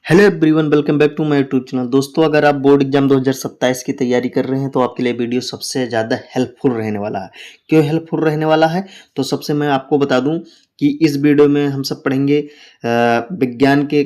Hello everyone, welcome back to my YouTube channel. दोस्तों, अगर आप बोर्ड एग्जाम 2027 की तैयारी कर रहे हैं तो आपके लिए वीडियो सबसे ज़्यादा हेल्पफुल रहने वाला है। क्यों हेल्पफुल रहने वाला है? तो सबसे मैं आपको बता दूं कि इस वीडियो में हम सब पढ़ेंगे विज्ञान के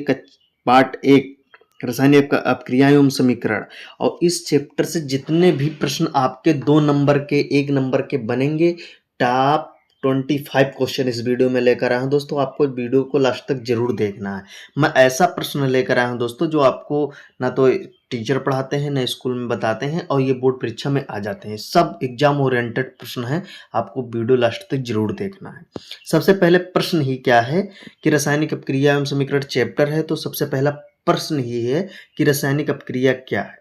पार्ट 1 रासायनिक अपक्रियाएं एवं समीकरण। और इस चैप्टर से जितने भी प्रश्न आपके 2 नंबर के 1 नंबर के बनेंगे, टॉप 25 क्वेश्चन इस वीडियो में लेकर आया हूं। दोस्तों, आपको वीडियो को लास्ट तक जरूर देखना है। मैं ऐसा प्रश्न लेकर आया हूं दोस्तों, जो आपको ना तो टीचर पढ़ाते हैं ना स्कूल में बताते हैं, और ये बोर्ड परीक्षा में आ जाते हैं। सब एग्जाम ओरिएंटेड प्रश्न है, आपको वीडियो लास्ट तक जरूर देखना है। सबसे पहले प्रश्न ही क्या है कि रासायनिक अपक्रिया एवं समीकरण चैप्टर है, तो सबसे पहला प्रश्न ही है कि रासायनिक अपक्रिया क्या है,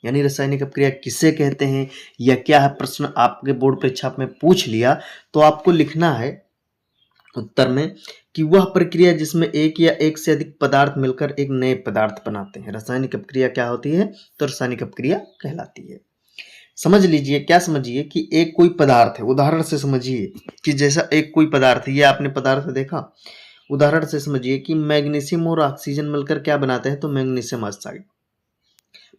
यानी रासायनिक अपक्रिया किसे कहते हैं या क्या है। प्रश्न आपके बोर्ड परीक्षा में पूछ लिया तो आपको लिखना है उत्तर में कि वह प्रक्रिया जिसमें एक या एक से अधिक पदार्थ मिलकर एक नए पदार्थ बनाते हैं, रासायनिक अपक्रिया क्या होती है? तो रासायनिक अपक्रिया कहलाती है। समझ लीजिए, क्या समझिए कि एक कोई पदार्थ है, उदाहरण से समझिए कि जैसा एक कोई पदार्थ है, ये आपने पदार्थ देखा। उदाहरण से समझिए कि मैग्नीशियम और ऑक्सीजन मिलकर क्या बनाते हैं? तो मैग्नीशियम ऑक्साइड।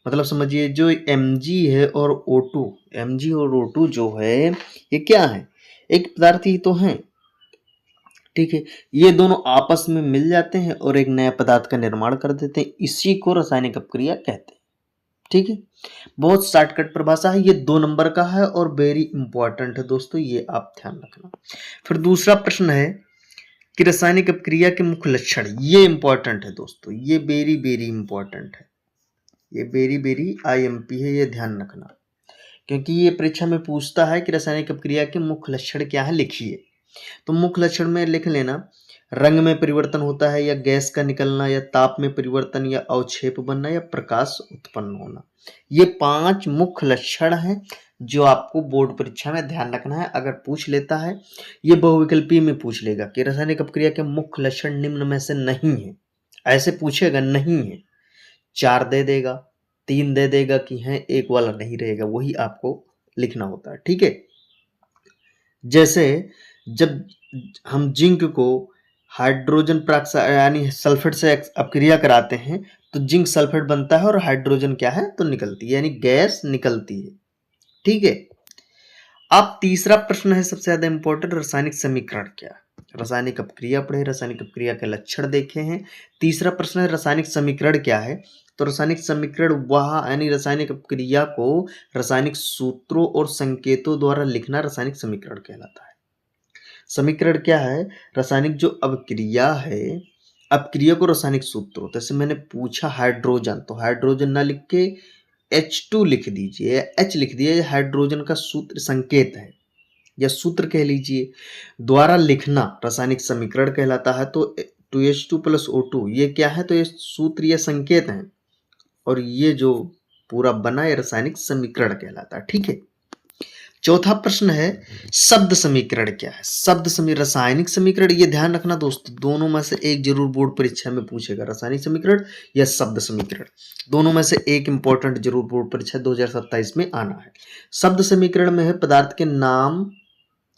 मतलब समझिए, जो Mg है और O2, Mg और O2 जो है ये क्या है? एक पदार्थ ही तो है, ठीक है। ये दोनों आपस में मिल जाते हैं और एक नया पदार्थ का निर्माण कर देते हैं। इसी को रासायनिक अपक्रिया कहते हैं, ठीक है। बहुत शॉर्टकट परिभाषा है, ये 2 नंबर का है और वेरी इंपॉर्टेंट है दोस्तों, ये आप ध्यान रखना। फिर दूसरा प्रश्न है कि रासायनिक अपक्रिया के मुख्य लक्षण। ये इंपॉर्टेंट है दोस्तों, ये वेरी वेरी इंपॉर्टेंट है, ये वेरी वेरी IMP है, ये ध्यान रखना, क्योंकि ये परीक्षा में पूछता है कि रासायनिक अपक्रिया के मुख्य लक्षण क्या है, लिखिए। तो मुख्य लक्षण में लिख लेना, रंग में परिवर्तन होता है, या गैस का निकलना, या ताप में परिवर्तन, या अवक्षेप बनना, या प्रकाश उत्पन्न होना। ये 5 मुख्य लक्षण हैं जो आपको बोर्ड परीक्षा में ध्यान रखना है। अगर पूछ लेता है, ये बहुविकल्पी में पूछ लेगा कि रासायनिक अपक्रिया के मुख्य लक्षण निम्न में से नहीं है, ऐसे पूछेगा नहीं है, 4 दे देगा, 3 दे देगा कि है, एक वाला नहीं रहेगा, वही आपको लिखना होता है, ठीक है। जैसे जब हम जिंक को हाइड्रोजन पेरोक्साइड यानी सल्फेट से अपक्रिया कराते हैं तो जिंक सल्फेट बनता है और हाइड्रोजन क्या है? तो निकलती है, यानी गैस निकलती है, ठीक है। अब तीसरा प्रश्न है सबसे ज्यादा इंपॉर्टेंट, रासायनिक समीकरण क्या है? रासायनिक अपक्रिया पढ़े, रासायनिक अपक्रिया के लक्षण देखे हैं। तीसरा प्रश्न है रासायनिक समीकरण क्या है? तो रासायनिक समीकरण वह यानी रासायनिक अपक्रिया को रासायनिक सूत्रों और संकेतों द्वारा लिखना रासायनिक समीकरण कहलाता है। समीकरण क्या है? रासायनिक जो अपक्रिया है, अपक्रिया को रासायनिक सूत्रों, जैसे मैंने पूछा हाइड्रोजन, तो हाइड्रोजन ना लिख के H2 लिख दीजिए, H लिख दिए, हाइड्रोजन का सूत्र संकेत है या सूत्र कह लीजिए, द्वारा लिखना रासायनिक समीकरण कहलाता है। तो 2H2 प्लस O2 ये क्या है? तो ये सूत्र या संकेत है, और ये जो पूरा बना ये रासायनिक समीकरण कहलाता है, ठीक है। चौथा प्रश्न है शब्द समीकरण क्या है? शब्द समीकरण, रासायनिक समीकरण, ये ध्यान रखना दोस्तों, दोनों में से एक जरूर बोर्ड परीक्षा में पूछेगा, रासायनिक समीकरण या शब्द समीकरण, दोनों में से एक इंपॉर्टेंट जरूर बोर्ड परीक्षा 2027 में आना है। शब्द समीकरण में है पदार्थ के नाम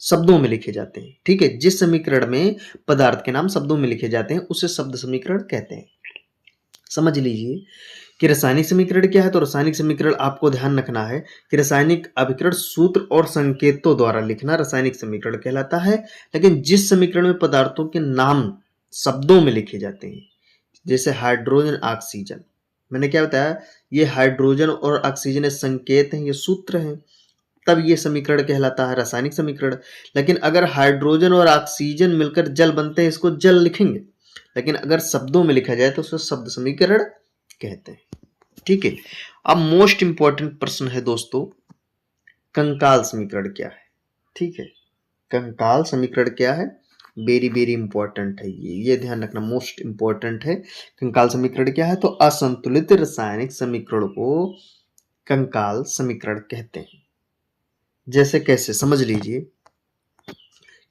शब्दों में लिखे जाते हैं, ठीक है। जिस समीकरण में पदार्थ के नाम शब्दों में लिखे जाते हैं उसे शब्द समीकरण कहते हैं। समझ लीजिए कि रासायनिक समीकरण क्या है। तो रासायनिक समीकरण आपको ध्यान रखना है कि रासायनिक अभिकरण सूत्र और संकेतों द्वारा लिखना रासायनिक समीकरण कहलाता है। लेकिन जिस समीकरण में पदार्थों के नाम शब्दों में लिखे जाते हैं, जैसे हाइड्रोजन ऑक्सीजन, मैंने क्या बताया, ये हाइड्रोजन और ऑक्सीजन संकेत हैं, ये सूत्र हैं, तब ये समीकरण कहलाता है रासायनिक समीकरण। लेकिन अगर हाइड्रोजन और ऑक्सीजन मिलकर जल बनते हैं, इसको जल लिखेंगे, लेकिन अगर शब्दों में लिखा जाए तो उसे शब्द समीकरण कहते हैं, ठीक है। अब मोस्ट इंपॉर्टेंट प्रश्न है दोस्तों, कंकाल समीकरण क्या है? ठीक है, कंकाल समीकरण क्या है? वेरी वेरी इंपॉर्टेंट है, ये ध्यान रखना, मोस्ट इंपॉर्टेंट है। कंकाल समीकरण क्या है? तो असंतुलित रासायनिक समीकरण को कंकाल समीकरण कहते हैं। जैसे कैसे, समझ लीजिए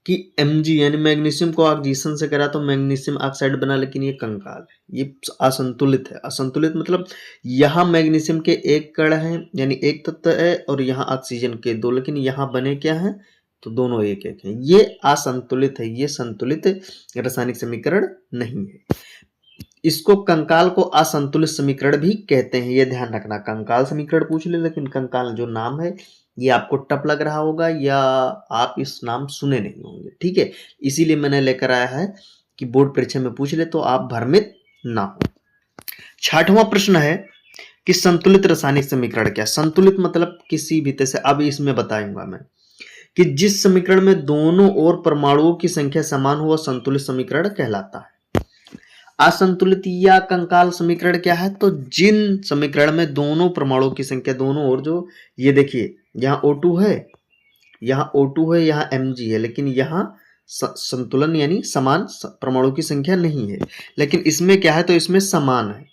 कि Mg यानी मैग्नीशियम को ऑक्सीजन से करा तो मैग्नीशियम ऑक्साइड बना, लेकिन ये कंकाल है, ये असंतुलित है। असंतुलित मतलब यहाँ मैग्नीशियम के एक कण है, यानी एक तत्व है, और यहाँ ऑक्सीजन के 2, लेकिन यहाँ बने क्या है? तो दोनों एक एक हैं। ये असंतुलित है, ये संतुलित रासायनिक समीकरण नहीं है। इसको कंकाल को असंतुलित समीकरण भी कहते हैं, ये ध्यान रखना। कंकाल समीकरण पूछ ले, लेकिन कंकाल जो नाम है ये आपको टफ लग रहा होगा या आप इस नाम सुने नहीं होंगे, ठीक है। इसीलिए मैंने लेकर आया है कि बोर्ड परीक्षा में पूछ ले तो आप भ्रमित ना हो। 6वां प्रश्न है कि संतुलित रासायनिक समीकरण क्या। संतुलित मतलब किसी भी तरह से, अब इसमें बताऊंगा मैं कि जिस समीकरण में दोनों ओर परमाणुओं की संख्या समान हो वह संतुलित समीकरण कहलाता है। असंतुलित या कंकाल समीकरण क्या है, तो जिन समीकरण में दोनों परमाणुओं की संख्या दोनों ओर, जो ये देखिए यहाँ O2 है, यहाँ O2 है, यहाँ Mg है, लेकिन यहाँ संतुलन यानी समान परमाणु की संख्या नहीं है। लेकिन इसमें क्या है, तो इसमें समान है,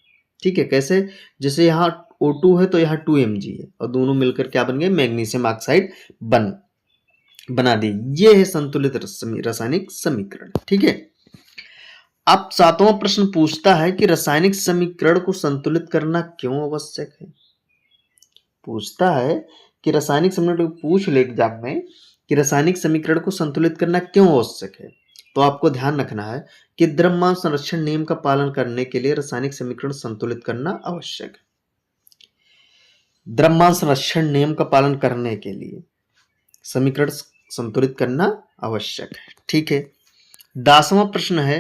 ठीक है। कैसे, जैसे यहाँ O2 है तो यहाँ 2Mg है और दोनों मिलकर क्या बन गए, मैग्नीशियम ऑक्साइड बना दी। ये है संतुलित रासायनिक समीकरण, ठीक है। अब 7वां प्रश्न पूछता है कि रासायनिक समीकरण को संतुलित करना क्यों आवश्यक है। पूछता है कि रासायनिक समीकरण, पूछ ले एग्जाम में कि रासायनिक समीकरण को संतुलित करना क्यों आवश्यक है। तो आपको ध्यान रखना है कि द्रव्यमान संरक्षण नियम का पालन करने के लिए रासायनिक समीकरण संतुलित करना आवश्यक है। द्रव्यमान संरक्षण नियम का पालन करने के लिए समीकरण संतुलित करना आवश्यक है, ठीक है। 10वां प्रश्न है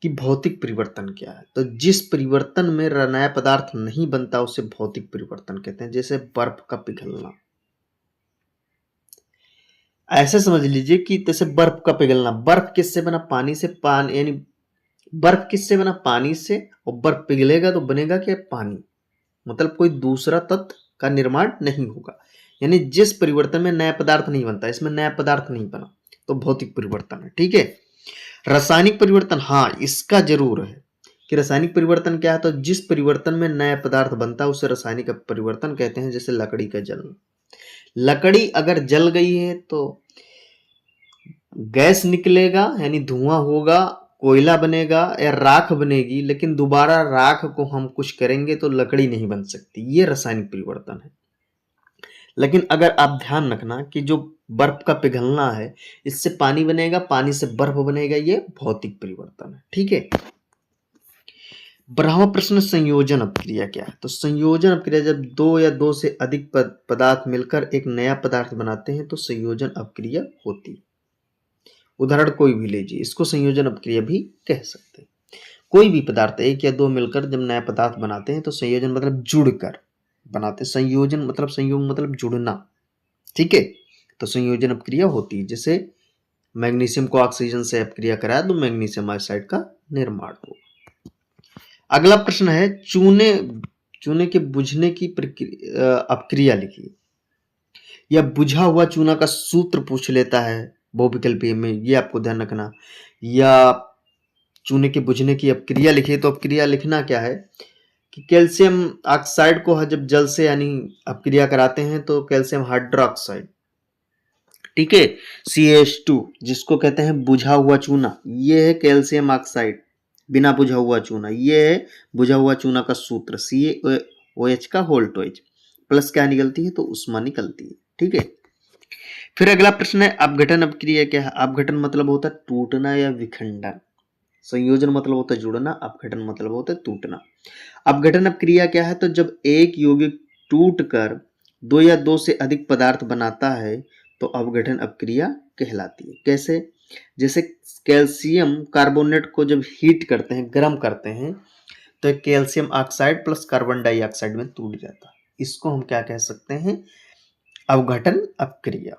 कि भौतिक परिवर्तन क्या है। तो जिस परिवर्तन में नया पदार्थ नहीं बनता उसे भौतिक परिवर्तन कहते हैं। जैसे बर्फ का पिघलना, ऐसे समझ लीजिए कि जैसे बर्फ का पिघलना, बर्फ किससे बना, पानी से। पानी यानी बर्फ किससे बना, पानी से, और बर्फ पिघलेगा तो बनेगा क्या, पानी। मतलब कोई दूसरा तत्व का निर्माण नहीं होगा। यानी जिस परिवर्तन में नया पदार्थ नहीं बनता, इसमें नया पदार्थ नहीं बना, तो भौतिक परिवर्तन है, ठीक है। रासायनिक परिवर्तन, हाँ इसका जरूर है कि रासायनिक परिवर्तन क्या है, तो जिस परिवर्तन में नया पदार्थ बनता है उसे रासायनिक परिवर्तन कहते हैं। जैसे लकड़ी का जलना, लकड़ी अगर जल गई है तो गैस निकलेगा यानी धुआं होगा, कोयला बनेगा या राख बनेगी, लेकिन दोबारा राख को हम कुछ करेंगे तो लकड़ी नहीं बन सकती। ये रासायनिक परिवर्तन है। लेकिन अगर आप ध्यान रखना कि जो बर्फ का पिघलना है, इससे पानी बनेगा, पानी से बर्फ बनेगा, ये भौतिक परिवर्तन है, ठीक है। 12वां प्रश्न, संयोजन अपक्रिया क्या है। तो संयोजन अपक्रिया, जब दो या दो से अधिक पदार्थ मिलकर एक नया पदार्थ बनाते हैं तो संयोजन अपक्रिया होती है। उदाहरण कोई भी लीजिए, इसको संयोजन अपक्रिया भी कह सकते हैं। कोई भी पदार्थ एक या दो मिलकर जब नया पदार्थ बनाते हैं तो संयोजन मतलब जुड़कर बनाते हैं। संयोजन मतलब, संयोग मतलब जुड़ना, ठीक है। तो संयोजन अपक्रिया होती है। जैसे मैग्नीशियम को ऑक्सीजन से अपक्रिया कराया तो मैग्नीशियम ऑक्साइड का निर्माण हो। अगला प्रश्न है, चूने के बुझने की अपक्रिया लिखिए। या बुझा हुआ चूना का सूत्र पूछ लेता है बहुविकल्पीय में, ये आपको ध्यान रखना। या चूने के बुझने की अपक्रिया लिखिए, तो अपक्रिया लिखना क्या है कि कैल्शियम ऑक्साइड को जब जल से यानी अपक्रिया कराते हैं तो कैल्शियम हाइड्रोक्साइड, ठीक है, CH2, जिसको कहते हैं बुझा हुआ चूना, ये है कैल्शियम ऑक्साइड। बिना बुझा हुआ चूना, ये है बुझा हुआ चूना का सूत्र, CaOH का होल्टोइज, प्लस क्या निकलती है, तो उष्मा निकलती है, ठीक है। फिर अगला प्रश्न है, अपघटन अपक्रिया क्या है। अपघटन मतलब होता है टूटना या विखंडन। संयोजन मतलब होता है जुड़ना, अपघटन मतलब होता है टूटना। अपघटन अपक्रिया क्या है, तो जब एक यौगिक टूटकर दो या दो से अधिक पदार्थ बनाता है तो अपघटन अपक्रिया कहलाती है। कैसे, जैसे कैल्शियम कार्बोनेट को जब हीट करते हैं, गर्म करते हैं, तो calcium oxide plus carbon dioxide में टूट जाता है। इसको हम क्या कह सकते हैं, अपघटन अपक्रिया,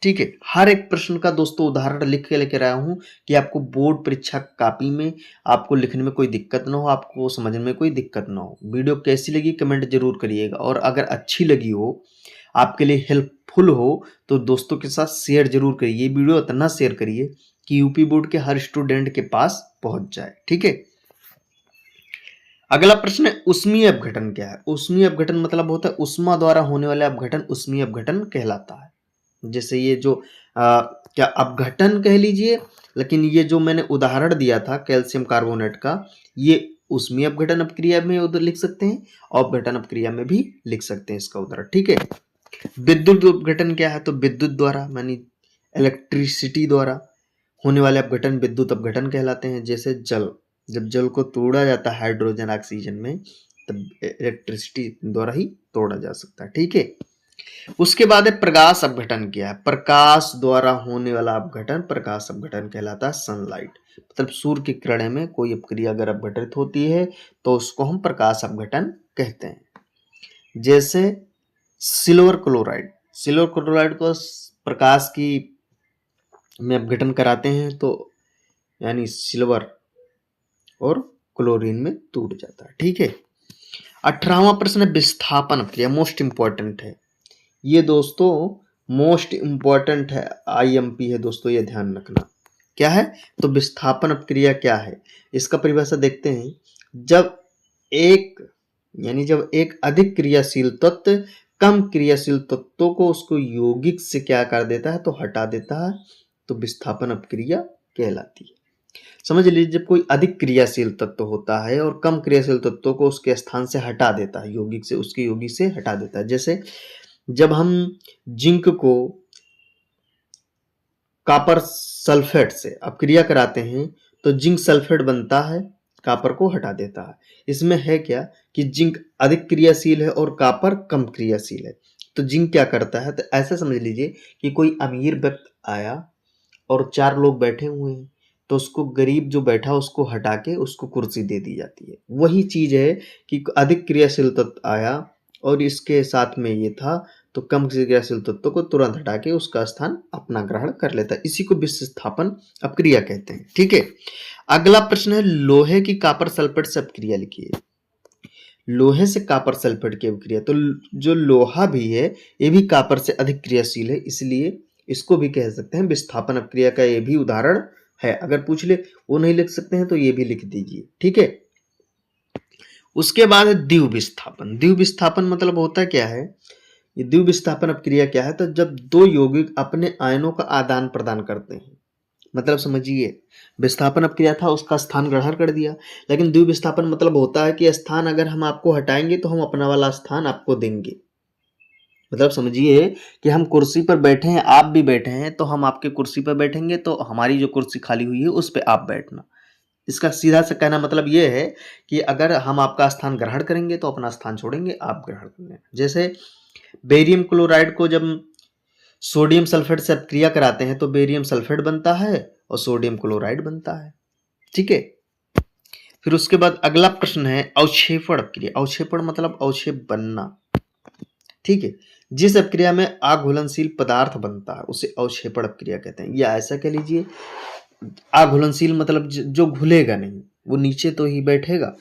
ठीक है। हर एक प्रश्न का दोस्तों उदाहरण लिख के लेकर आया हूं कि आपको बोर्ड परीक्षा कॉपी में आपको लिखने में कोई दिक्कत ना हो, आपको समझने में कोई दिक्कत ना हो। वीडियो कैसी लगी कमेंट जरूर करिएगा, और अगर अच्छी लगी हो, आपके लिए हेल्पफुल हो, तो दोस्तों के साथ शेयर जरूर करिए। ये वीडियो इतना शेयर करिए कि यूपी बोर्ड के हर स्टूडेंट के पास पहुंच जाए, ठीक है। अगला प्रश्न है, ऊष्मीय अपघटन क्या है। ऊष्मीय अपघटन मतलब होता है उष्मा द्वारा होने वाला अपघटन ऊष्मीय अपघटन कहलाता है। जैसे ये जो क्या अपघटन कह लीजिए, लेकिन ये जो मैंने उदाहरण दिया था कैल्शियम कार्बोनेट का, ये ऊष्मीय अपघटन अपक्रिया में उधर लिख सकते हैं और अपघटन अपक्रिया में भी लिख सकते हैं इसका उदाहरण, ठीक है। विद्युत अपघटन क्या है, तो विद्युत द्वारा यानी इलेक्ट्रिसिटी द्वारा होने वाले अपघटन विद्युत अपघटन कहलाते हैं। जैसे जल, जब जल को तोड़ा जाता है हाइड्रोजन ऑक्सीजन में, तब इलेक्ट्रिसिटी द्वारा ही तोड़ा जा सकता है। ठीक है, उसके बाद है प्रकाश अपघटन। क्या है? प्रकाश द्वारा होने वाला अपघटन प्रकाश अपघटन कहलाता है। सनलाइट मतलब सूर्य की किरणें में कोई अपक्रिया अगर अपघटित होती है तो उसको हम प्रकाश अपघटन कहते हैं। जैसे सिल्वर क्लोराइड, सिल्वर क्लोराइड को प्रकाश की में अपघटन कराते हैं तो यानी सिल्वर और क्लोरीन में टूट जाता है। ठीक है, 18वां प्रश्न है विस्थापन अपक्रिया, मोस्ट इंपॉर्टेंट है ये दोस्तों, मोस्ट इंपॉर्टेंट है, आईएमपी है दोस्तों, ये ध्यान रखना। क्या है? तो विस्थापन अपक्रिया क्या है, इसका परिभाषा देखते हैं। जब एक अधिक क्रियाशील तत्व कम क्रियाशील तत्वों को उसको यौगिक से क्या कर देता है, तो हटा देता है, तो विस्थापन अपक्रिया कहलाती है। समझ लीजिए, जब कोई अधिक क्रियाशील तत्व होता है और कम क्रियाशील तत्वों को उसके स्थान से हटा देता है, यौगिक से, उसके यौगिक से हटा देता है। जैसे जब हम जिंक को कॉपर सल्फेट से अपक्रिया कराते हैं तो जिंक सल्फेट बनता है, कॉपर को हटा देता है। इसमें है क्या कि जिंक अधिक क्रियाशील है और कॉपर कम क्रियाशील है। तो जिंक क्या करता है, तो ऐसा समझ लीजिए कि कोई अमीर व्यक्ति आया और 4 लोग बैठे हुए हैं, तो उसको गरीब जो बैठा उसको हटा के उसको कुर्सी दे दी जाती है। वही चीज है कि अधिक क्रियाशील तत्व आया और इसके साथ में ये था, तो कम क्रियाशील तत्व को तुरंत हटा के उसका स्थान अपना ग्रहण कर लेता है। इसी को विस्थापन अपक्रिया कहते हैं। ठीक है, अगला प्रश्न है लोहे की कॉपर सल्फेट से अपक्रिया लिखिए। लोहे से कॉपर सल्फेट की अपक्रिया, तो जो लोहा भी है ये भी कॉपर से अधिक क्रियाशील है, इसलिए इसको भी कह सकते हैं विस्थापन अपक्रिया का ये भी उदाहरण है। अगर पूछ ले वो नहीं लिख सकते हैं तो ये भी लिख दीजिए। ठीक है, उसके बाद द्विव विस्थापन। द्विव विस्थापन मतलब होता क्या है, ये द्विव विस्थापन अपक्रिया क्या है, तो जब 2 यौगिक अपने आयनों का आदान प्रदान करते हैं, मतलब समझिए विस्थापन अपक्रिया था उसका स्थान ग्रहण कर दिया, लेकिन द्विव विस्थापन मतलब होता है कि स्थान अगर हम आपको हटाएंगे तो हम अपना वाला स्थान आपको देंगे। मतलब समझिए कि हम कुर्सी पर बैठे हैं, आप भी बैठे हैं, तो हम आपके कुर्सी पर बैठेंगे तो हमारी जो कुर्सी खाली हुई है उस पर आप बैठना। इसका सीधा सा कहना मतलब ये है कि अगर हम आपका स्थान ग्रहण करेंगे तो अपना स्थान छोड़ेंगे, आप ग्रहण करेंगे। जैसे बेरियम क्लोराइड को जब सोडियम सल्फेट से अपक्रिया कराते हैं तो बेरियम सल्फेट बनता है और सोडियम क्लोराइड बनता है। ठीक है, फिर उसके बाद अगला प्रश्न है अवक्षेपण अपक्रिया। अवक्षेपण मतलब अवक्षेप बनना। ठीक है, जिस अपक्रिया में अघुलनशील पदार्थ बनता है उसे अवक्षेपण अपक्रिया कहते हैं। या ऐसा कह लीजिए, अघुलनशील मतलब जो घुलेगा नहीं, वो नीचे तो ही बैठेगा,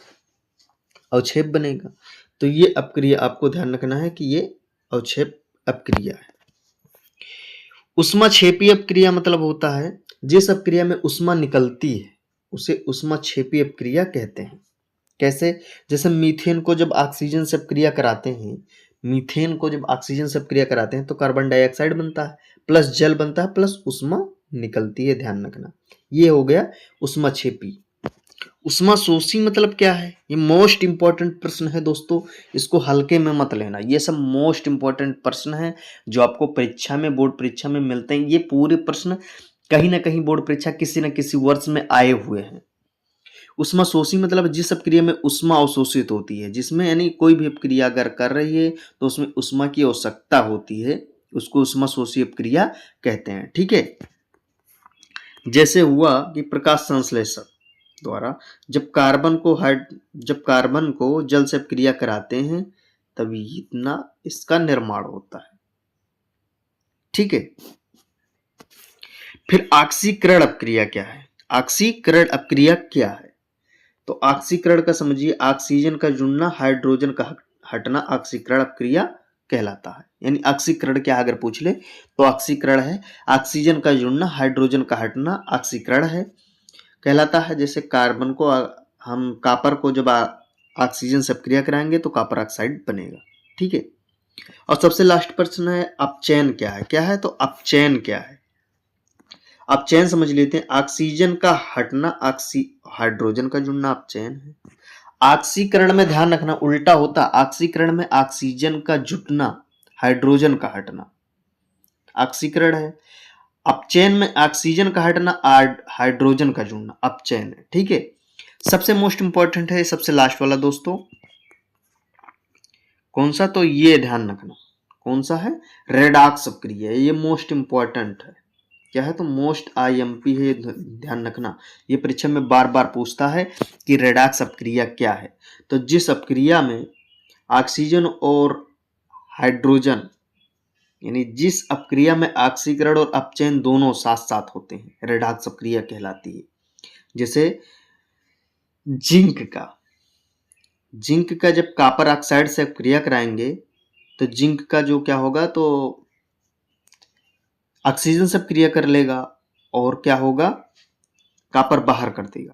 अवक्षेप बनेगा। तो ये अपक्रिया आपको ध्यान रखना है कि ये अवक्षेप अपक्रिया है। ऊष्माक्षेपी अपक्रिया मतलब होता है जिस अपक्रिया में ऊष्मा निकलती है उसे ऊष्माक्षेपी अपक्रिया कहते हैं। कैसे? जैसे मीथेन को जब ऑक्सीजन से अपक्रिया कराते हैं, मीथेन को जब ऑक्सीजन से अपक्रिया कराते हैं तो कार्बन डाइऑक्साइड बनता है, प्लस जल बनता है, प्लस ऊष्मा निकलती है, ध्यान रखना। ये हो गया ऊष्माक्षेपी। ऊष्माशोषी मतलब क्या है, ये मोस्ट इंपॉर्टेंट प्रश्न है दोस्तों, इसको हल्के में मत लेना। ये सब मोस्ट इंपॉर्टेंट प्रश्न है जो आपको परीक्षा में, बोर्ड परीक्षा में मिलते हैं। ये पूरे प्रश्न कहीं ना कहीं बोर्ड परीक्षा किसी न किसी वर्ष में आए हुए हैं। ऊष्माशोषी मतलब जिस अपक्रिया में ऊष्मा अवशोषित होती है, जिसमें यानी कोई भी अपक्रिया अगर कर रही है तो उसमें ऊष्मा की आवश्यकता होती है, उसको ऊष्माशोषी अपक्रिया कहते हैं। ठीक है, जैसे हुआ कि प्रकाश संश्लेषक द्वारा जब कार्बन को जल से अपक्रिया कराते हैं तभी इतना इसका निर्माण होता है। ठीक है, फिर ऑक्सीकरण अपक्रिया क्या है? ऑक्सीकरण अपक्रिया क्या है? तो ऑक्सीकरण का समझिए, ऑक्सीजन का जुड़ना, हाइड्रोजन का हटना ऑक्सीकरण अपक्रिया कहलाता है। यानी ऑक्सीकरण क्या, अगर पूछ ले तो ऑक्सीकरण है ऑक्सीजन का जुड़ना, हाइड्रोजन का हटना ऑक्सीकरण है कहलाता है। जैसे कार्बन को हम कॉपर को जब ऑक्सीजन से अपक्रिया कराएंगे तो कॉपर ऑक्साइड बनेगा। ठीक है, और सबसे लास्ट प्रश्न है अपचयन क्या है? क्या है? तो अपचयन क्या है? अपचयन समझ लेते हैं, ऑक्सीजन का हटना हाइड्रोजन का जुड़ना अपचयन है। ऑक्सीकरण में ध्यान रखना उल्टा होता, ऑक्सीकरण में ऑक्सीजन का जुटना, हाइड्रोजन का हटना ऑक्सीकरण है। अपचयन में ऑक्सीजन का हटना, हाइड्रोजन का जुड़ना अपचयन है। ठीक है, सबसे मोस्ट इंपॉर्टेंट है सबसे लास्ट वाला दोस्तों, कौन सा, तो ये ध्यान रखना, कौन सा है, रेडॉक्स अपक्रिया, ये मोस्ट इंपॉर्टेंट है। क्या है, तो मोस्ट आईएमपी है, ध्यान रखना, ये परीक्षा में बार बार पूछता है कि रेडॉक्स अपक्रिया क्या है। तो जिस अपक्रिया में ऑक्सीजन और हाइड्रोजन, यानी जिस अपक्रिया में ऑक्सीकरण और अपचयन दोनों साथ साथ होते हैं, रेडॉक्स अपक्रिया कहलाती है। जैसे जिंक का जब कॉपर ऑक्साइड से अपक्रिया कराएंगे तो जिंक का जो क्या होगा, तो ऑक्सीजन से अपक्रिया कर लेगा और क्या होगा, कॉपर बाहर कर देगा।